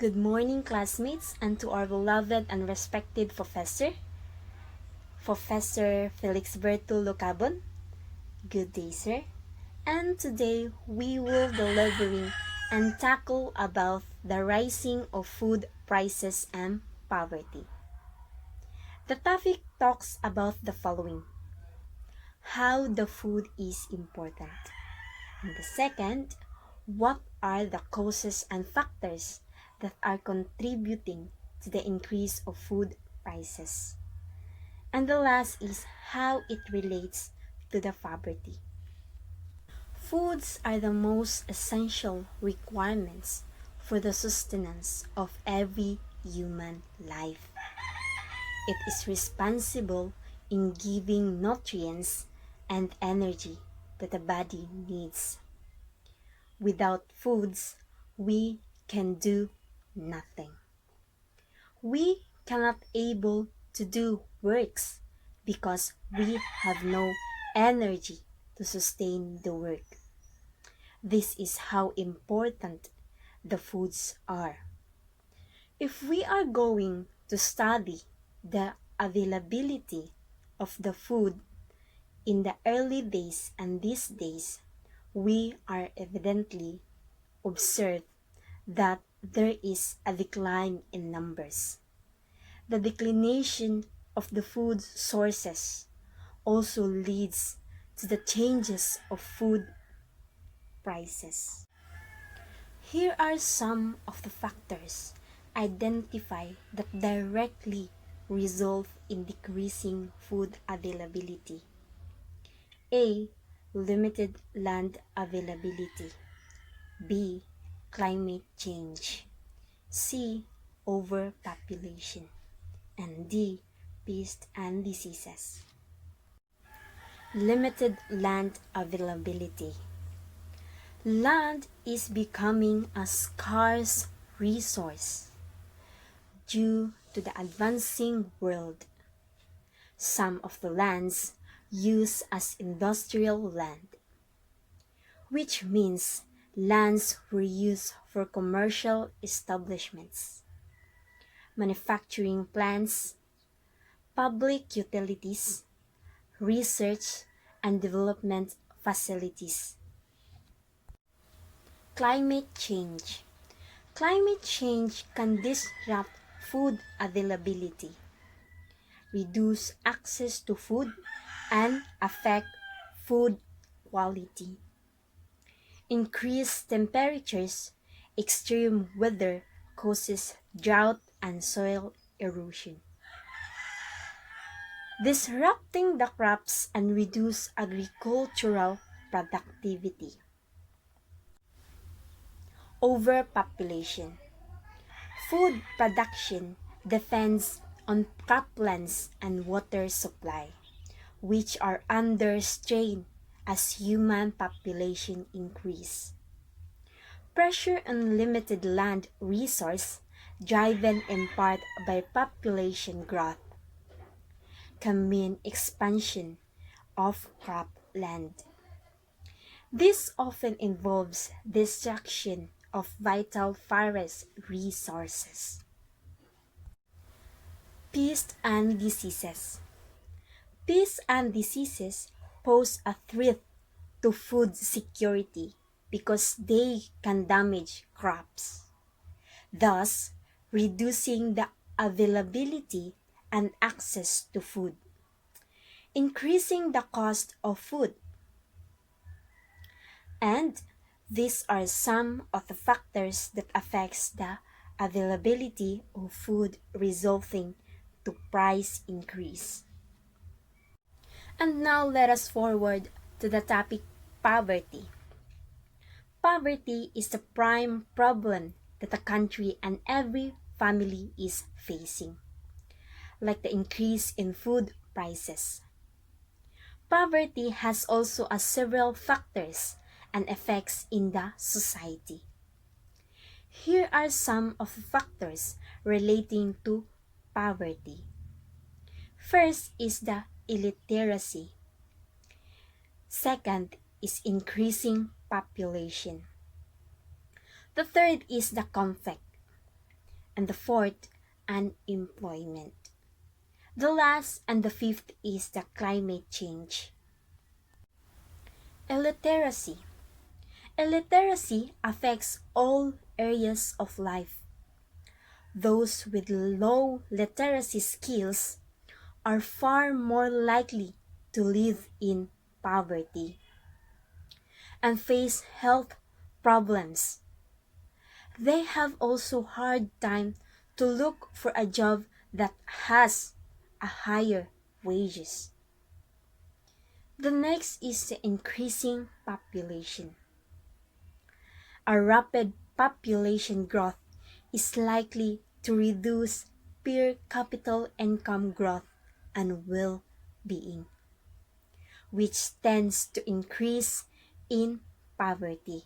Good morning, classmates, and to our beloved and respected professor, Professor Felix Berto Locabon. Good day, sir. And today we will delivering and tackle about the rising of food prices and poverty. The topic talks about the following: how the food is important. And the second, what are the causes and factors that are contributing to the increase of food prices? And the last is how it relates to the poverty. Foods are the most essential requirements for the sustenance of every human life. It is responsible in giving nutrients and energy that the body needs. Without foods, we can do nothing. We cannot able to do works because we have no energy to sustain the work. This is how important the foods are. If we are going to study the availability of the food in the early days and these days, we are evidently observed that there is a decline in numbers. The declination of the food sources also leads to the changes of food prices. Here are some of the factors identified that directly result in decreasing food availability. A. Limited land availability. B. Climate change. C. Overpopulation. And D. Pests and diseases. Limited land availability. Land is becoming a scarce resource due to the advancing world. Some of the lands used as industrial land, which means lands were used for commercial establishments, manufacturing plants, public utilities, research and development facilities. Climate change. Climate change can disrupt food availability, reduce access to food, and affect food quality. Increased temperatures, extreme weather causes drought and soil erosion, disrupting the crops and reduce agricultural productivity. Overpopulation. Food production depends on croplands and water supply, which are under strain as human population increase. Pressure on limited land resource, driven in part by population growth, can mean expansion of cropland. This often involves destruction of vital forest resources. Pests and diseases. Pests and diseases pose a threat to food security because they can damage crops, thus reducing the availability and access to food, increasing the cost of food. And these are some of the factors that affects the availability of food, resulting to price increase. And now let us forward to the topic poverty. Poverty is the prime problem that a country and every family is facing, like the increase in food prices. Poverty has also several factors and effects in the society. Here are some of the factors relating to poverty. First is the illiteracy. Second is increasing population. The third is the conflict. And the fourth, unemployment. The last and the fifth is the climate change. Illiteracy. Illiteracy affects all areas of life. Those with low literacy skills are far more likely to live in poverty and face health problems. They have also hard time to look for a job that has a higher wages. The next is the increasing population. A rapid population growth is likely to reduce per capita income growth and well-being, which tends to increase in poverty.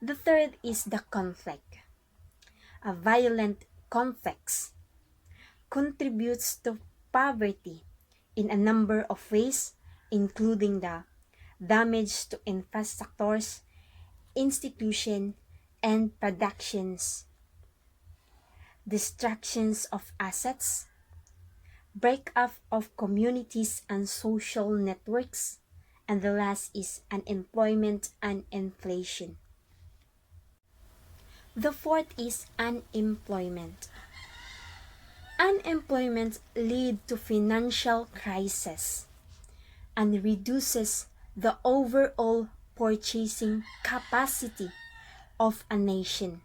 The third is the conflict. A violent conflict contributes to poverty in a number of ways, including the damage to infrastructures, institutions, and productions, destructions of assets, breakup of communities and social networks, and the last is unemployment and inflation. The fourth is unemployment. Unemployment leads to financial crisis and reduces the overall purchasing capacity of a nation.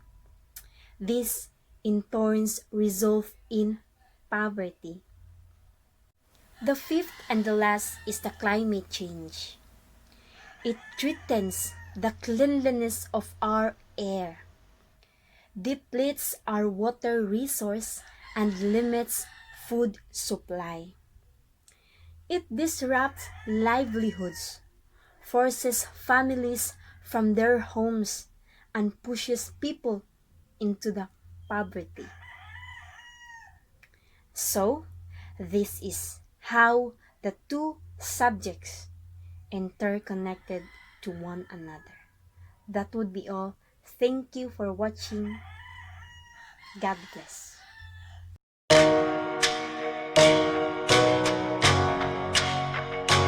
This in turn results in poverty. The fifth and the last is the climate change. It threatens the cleanliness of our air, depletes our water resource, and limits food supply. It disrupts livelihoods, forces families from their homes, and pushes people into the poverty. So, this is how the two subjects interconnected to one another. That would be all. Thank you for watching. God bless.